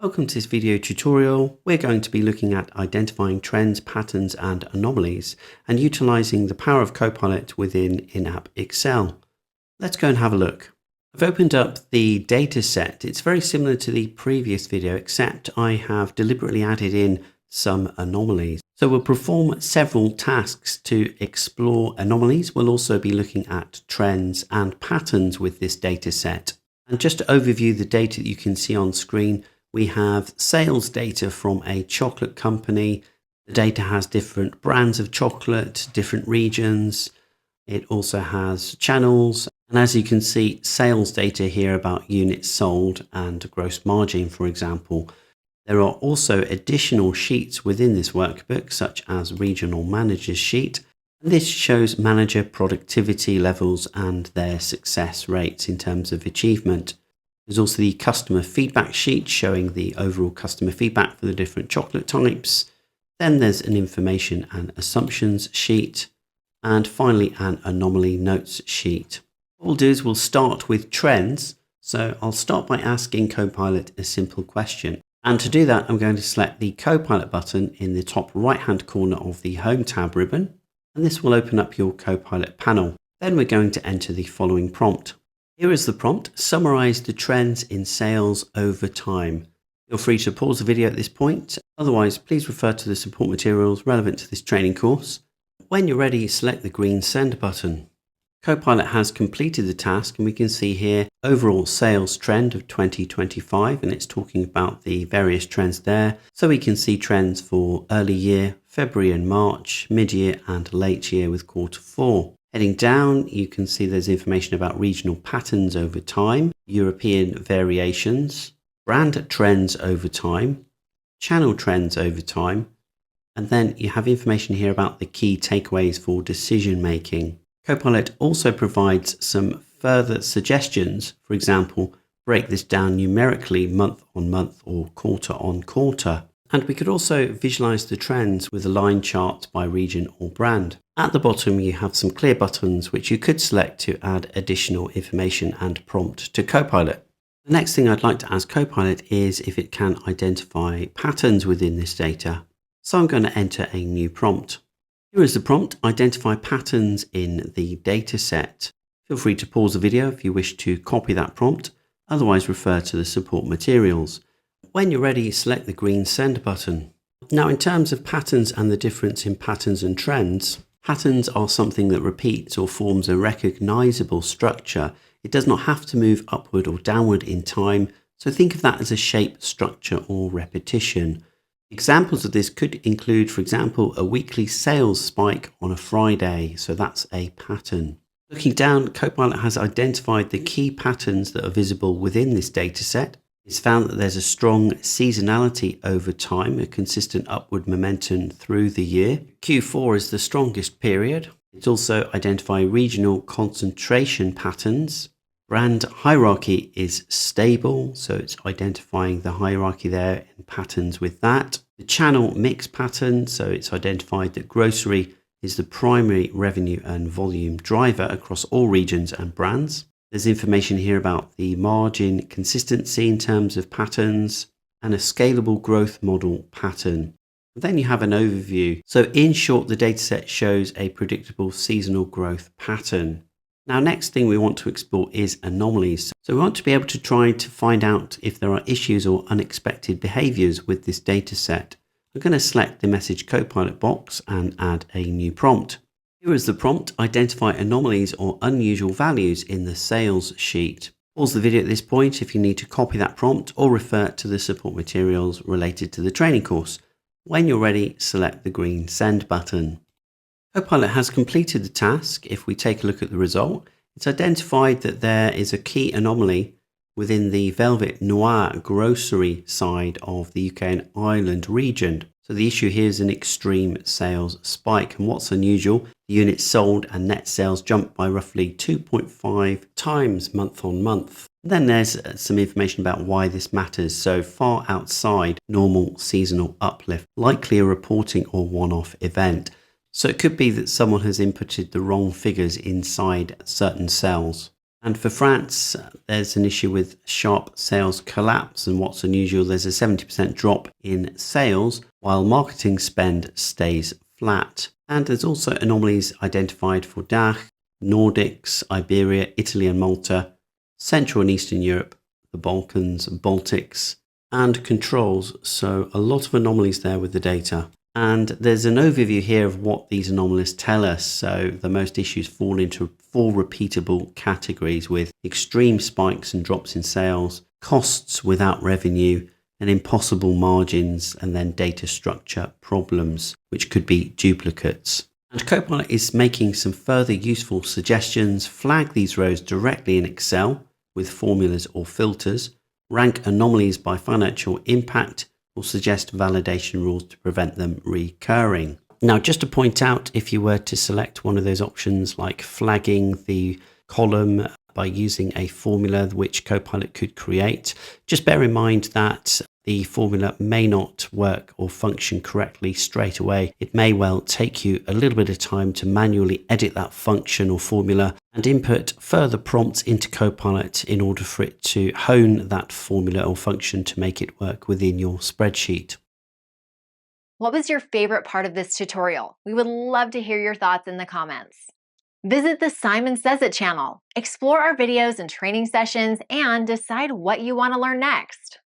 Welcome to this video tutorial. We're going to be looking at identifying trends, patterns and anomalies and utilizing the power of Copilot within in-app Excel. Let's go and have a look. I've opened up the data set. It's very similar to the previous video, except I have deliberately added in some anomalies. So we'll perform several tasks to explore anomalies. We'll also be looking at trends and patterns with this data set. And just to overview the data that you can see on screen, we have sales data from a chocolate company. The data has different brands of chocolate, different regions. It also has channels. And as you can see, sales data here about units sold and gross margin, for example. There are also additional sheets within this workbook, such as regional managers sheet. And this shows manager productivity levels and their success rates in terms of achievement. There's also the customer feedback sheet showing the overall customer feedback for the different chocolate types. Then there's an information and assumptions sheet. And finally, an anomaly notes sheet. What we'll do is we'll start with trends. So I'll start by asking Copilot a simple question. And to do that, I'm going to select the Copilot button in the top right-hand corner of the Home tab ribbon. And this will open up your Copilot panel. Then we're going to enter the following prompt. Here is the prompt: summarize the trends in sales over time. Feel free to pause the video at this point. Otherwise, please refer to the support materials relevant to this training course. When you're ready, select the green send button. Copilot has completed the task, and we can see here overall sales trend of 2025, and it's talking about the various trends there. So we can see trends for early year, February and March, mid-year and late year with quarter 4. Heading down, you can see there's information about regional patterns over time, European variations, brand trends over time, channel trends over time, and then you have information here about the key takeaways for decision making. Copilot also provides some further suggestions. For example, break this down numerically month on month or quarter on quarter. And we could also visualize the trends with a line chart by region or brand. At the bottom, you have some clear buttons which you could select to add additional information and prompt to Copilot. The next thing I'd like to ask Copilot is if it can identify patterns within this data. So I'm going to enter a new prompt. Here is the prompt: identify patterns in the data set. Feel free to pause the video if you wish to copy that prompt. Otherwise, refer to the support materials. When you're ready, select the green send button. Now, in terms of patterns and the difference in patterns and trends, patterns are something that repeats or forms a recognizable structure. It does not have to move upward or downward in time. So think of that as a shape, structure, or repetition. Examples of this could include, for example, a weekly sales spike on a Friday. So that's a pattern. Looking down, Copilot has identified the key patterns that are visible within this data set. It's found that there's a strong seasonality over time, a consistent upward momentum through the year. Q4 is the strongest period. It's also identified regional concentration patterns. Brand hierarchy is stable, so it's identifying the hierarchy there and patterns with that. The channel mix pattern, so it's identified that grocery is the primary revenue and volume driver across all regions and brands. There's information here about the margin consistency in terms of patterns and a scalable growth model pattern. And then you have an overview. So in short, the dataset shows a predictable seasonal growth pattern. Now, next thing we want to explore is anomalies. So we want to be able to try to find out if there are issues or unexpected behaviors with this dataset. I'm going to select the message Copilot box and add a new prompt. Here is the prompt: identify anomalies or unusual values in the sales sheet. Pause the video at this point if you need to copy that prompt or refer to the support materials related to the training course. When you're ready, select the green send button. Copilot has completed the task. If we take a look at the result, it's identified that there is a key anomaly within the Velvet Noir grocery side of the UK and Ireland region. So the issue here is an extreme sales spike. And what's unusual, the units sold and net sales jumped by roughly 2.5 times month on month. Then there's some information about why this matters. So far outside normal seasonal uplift, likely a reporting or one-off event. So it could be that someone has inputted the wrong figures inside certain cells. And for France, there's an issue with sharp sales collapse. And what's unusual, there's a 70% drop in sales while marketing spend stays flat. And there's also anomalies identified for DACH, Nordics, Iberia, Italy and Malta, Central and Eastern Europe, the Balkans, Baltics, and controls. So a lot of anomalies there with the data. And there's an overview here of what these anomalies tell us. So the most issues fall into 4 repeatable categories with extreme spikes and drops in sales, costs without revenue, and impossible margins, and then data structure problems, which could be duplicates. And Copilot is making some further useful suggestions. Flag these rows directly in Excel with formulas or filters, rank anomalies by financial impact, or suggest validation rules to prevent them recurring. Now, just to point out, if you were to select one of those options like flagging the column by using a formula which Copilot could create, just bear in mind that the formula may not work or function correctly straight away. It may well take you a little bit of time to manually edit that function or formula and input further prompts into Copilot in order for it to hone that formula or function to make it work within your spreadsheet. What was your favorite part of this tutorial? We would love to hear your thoughts in the comments. Visit the Simon Says It channel, explore our videos and training sessions, and decide what you want to learn next.